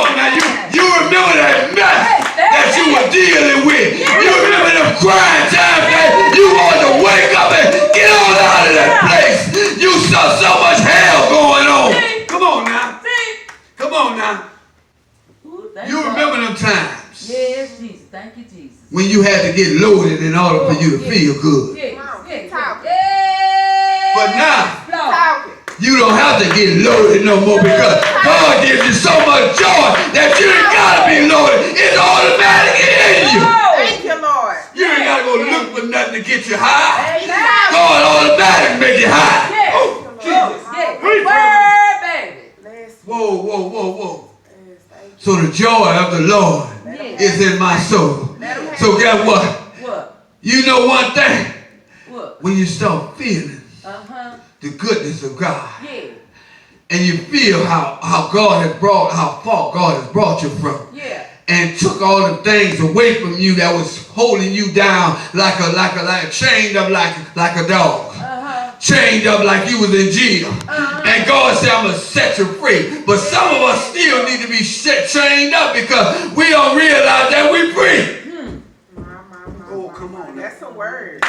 on now, you remember that mess that you were dealing with. You remember them crying times that you wanted to wake up and get on out of that place. You saw so much hell going on. Come on now. Come on now. You remember them times. Yes, Jesus. Thank you, Jesus. When you had to get loaded in order for you to feel good. But now, you don't have to get loaded no more because God gives you so much joy that you ain't got to be loaded. It's automatic in you. Thank you, Lord. You ain't got to go look for nothing to get you high. God automatic make you high. Oh, Jesus. Whoa, whoa, whoa, whoa. So the joy of the Lord is in my soul. So guess what? You know one thing? When you start feeling the goodness of God, and you feel how God has brought, how far God has brought you from, and took all the things away from you that was holding you down like chained up like a dog. Chained up like you was in jail. And God said, I'm going to set you free. But some of us still need to be chained up because we don't realize that we're free. Oh, come on. That's a word.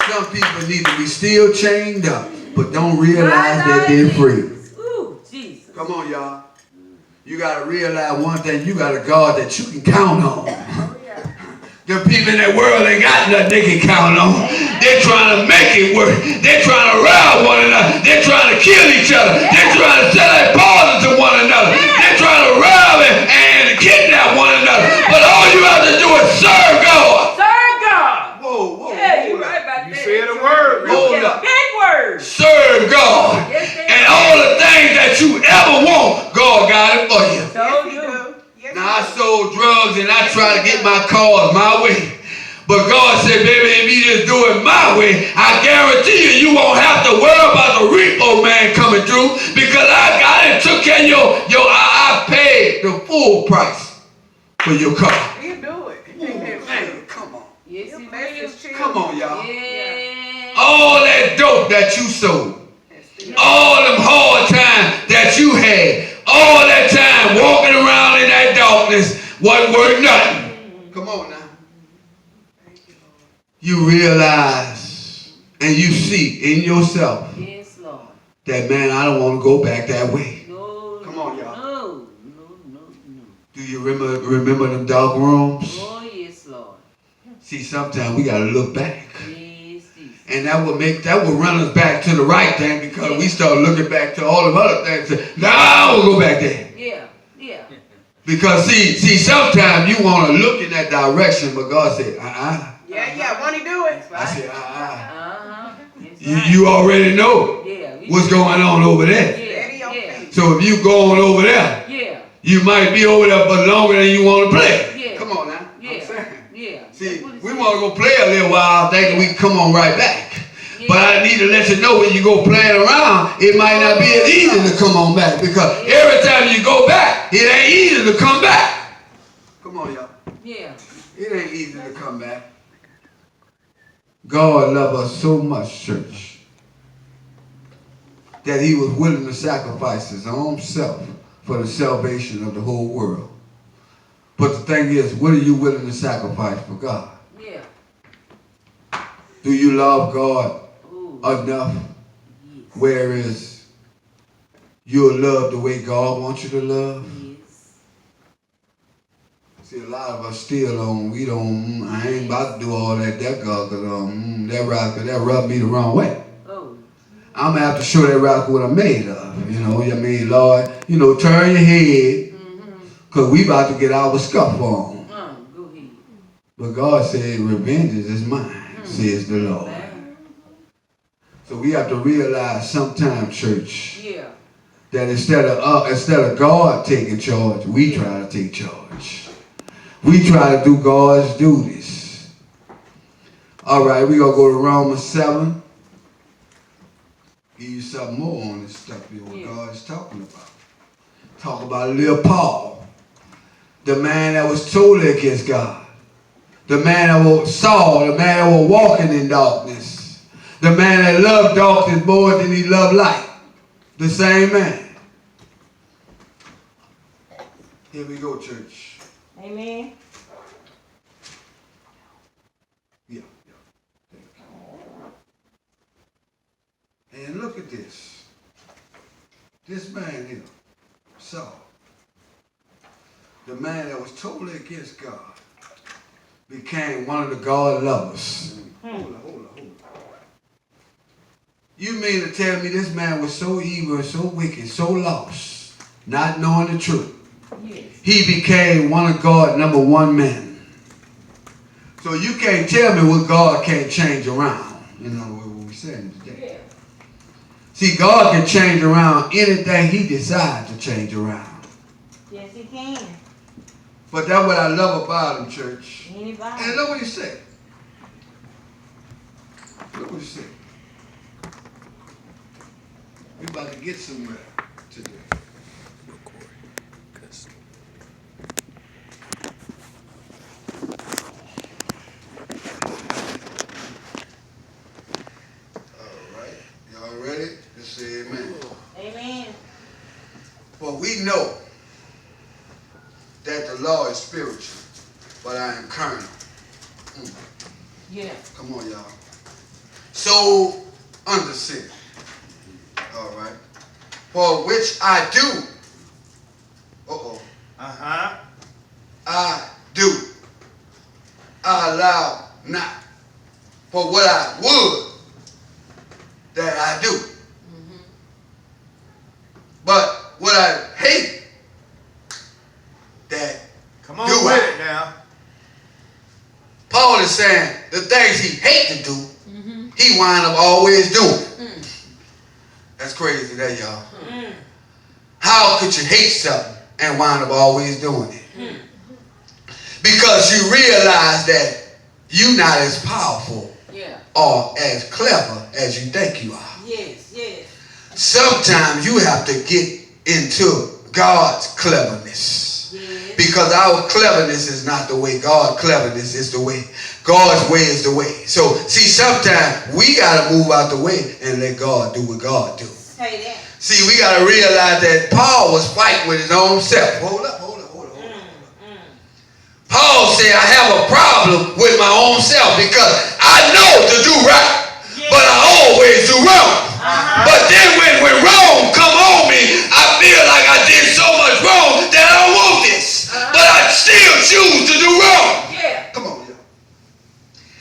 Some people need to be still chained up, but don't realize that they're free. Ooh, Jesus. Come on, y'all. You got to realize one thing. You got a God that you can count on. The people in that world ain't got nothing they can count on. They're trying to make it work. They're trying to rob one another. They're trying to kill each other. They're trying to sell their borders to one another. They're trying to rob and kidnap one another. But all you have to do is serve God. Serve God. Whoa, whoa. Yeah, you're right about that. You said a word. Hold up. Big word. Serve God. And all the things that you ever want, God got it for you. So you. Now I sold drugs and I try to get my cars my way. But God said, baby, if you just do it my way, I guarantee you won't have to worry about the repo man coming through because I got it, took care of I paid the full price for your car. You do it. Man, come on. Yes, he will. Come on, y'all. Yeah. All that dope that you sold, all them hard times that you had, all that time walking around in that darkness wasn't worth nothing. Come on now. You realize and you see in yourself that, man, I don't want to go back that way. No, come on, y'all. No. Do you remember them dark rooms? Oh, yes, Lord. See, sometimes we got to look back. Yes, Jesus. And that will run us back to the right thing because we start looking back to all the other things. Now I will go back there. Yeah. Because see, sometimes you want to look in that direction, but God said, Yeah, won't he do it? I said, Yes, you already know what's going on over there. Yeah. So if you go on over there, you might be over there for longer than you want to play. Yeah. Come on now. Yeah. I'm saying. Yeah. See, we want to go play a little while thinking we can come on right back. Yeah. But I need to let you know when you go playing around, it might not be as easy to come on back because every time you go back, it ain't easy to come back. Come on, y'all. Yeah. It ain't easy to come back. God loved us so much, church, that he was willing to sacrifice his own self for the salvation of the whole world. But the thing is, what are you willing to sacrifice for God? Yeah. Do you love God enough? Yes. Whereas you'll love the way God wants you to love? Yes. See, a lot of us still I ain't about to do all that God, because that rubbed me the wrong way. Oh. I'm going to have to show that rock what I'm made of. You know what I mean, Lord? Turn your head, because we about to get our scuff on. Go ahead. But God said, revenge is mine, says the Lord. So we have to realize sometime, church, that instead of God taking charge, we try to take charge. We try to do God's duties. All right, we're going to go to Romans 7. Give you something more on this stuff here, what God is talking about. Talk about little Paul, the man that was totally against God. The man that was Saul, the man that was walking in darkness. The man that loved darkness more than he loved light. The same man. Here we go, church. Amen. Yeah. And look at this. This man here, Saul, the man that was totally against God, became one of the God lovers. Hold on. You mean to tell me this man was so evil and so wicked, so lost, not knowing the truth? Yes. He became one of God's #1 men. So you can't tell me what God can't change around. You know what we're saying today. Yeah. See, God can change around anything he decides to change around. Yes, he can. But that's what I love about him, church. Anybody? And look what he said. Look what he said. We about to get somewhere today. All right. Y'all ready? Let's say amen. Amen. For we know that the law is spiritual, but I am carnal. Yeah. Come on, y'all. So under sin. All right. For which I do. I do. I allow not. For what I would, that I do. But what I hate, that Come on do with I. it now. Paul is saying the things he hates to do, he wind up always doing. That's crazy there, y'all. How could you hate something and wind up always doing it? Because you realize that you're not as powerful or as clever as you think you are. Yes, yes. Sometimes you have to get into God's cleverness. Yes. Because our cleverness is not the way. God's cleverness is the way. God's way is the way. So, see, sometimes we got to move out the way and let God do what God do. Say that. See, we got to realize that Paul was fighting with his own self. Hold up. Paul said, I have a problem with my own self because I know to do right, but I always do wrong. But then when wrong come on me, I feel like I did so much wrong that I don't want this. But I still choose to do wrong. Yeah. Come on, y'all.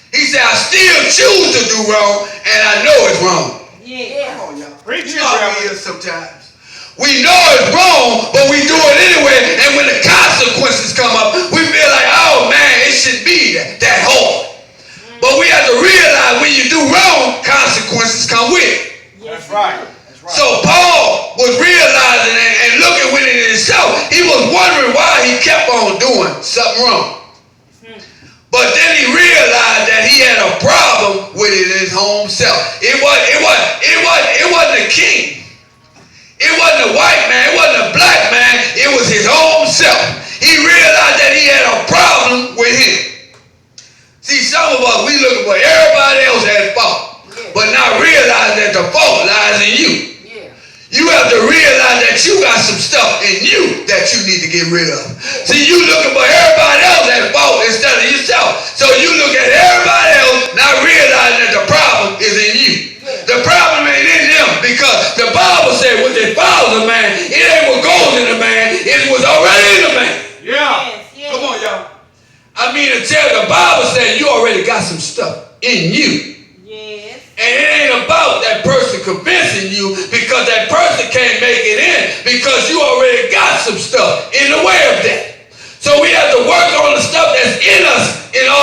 He said, I still choose to do wrong, and I know it's wrong. Yeah. Come on, y'all. Preach You it, know how Reverend. it is sometimes. We know it's wrong, but we do it anyway, and when the consequences come up, we feel like, oh man, it shouldn't be that hard. But we have to realize when you do wrong, consequences come with it. Yes, That's right. That's right. So Paul was realizing and looking within himself, he was wondering why he kept on doing something wrong. But then he realized that he had a problem with it in his own self. It wasn't the king. It wasn't a white man. It wasn't a black man. It was his own self. He realized that he had a problem with him. See, some of us, we looking for everybody else at fault, but not realize that the fault lies in you. You have to realize that you got some stuff in you that you need to get rid of. See, you looking for everybody else at fault instead of yourself. So you look at everybody else, not realizing that the problem is in you. The problem ain't in them because the Bible said what they follows a man, it ain't what goes in a man, it's what's already in a man. Yeah. Yes. Come on, y'all. I mean to tell you, the Bible said you already got some stuff in you. Yes. And it ain't about that person convincing you because that person can't make it in because you already got some stuff in the way of that. So we have to work on the stuff that's in us in order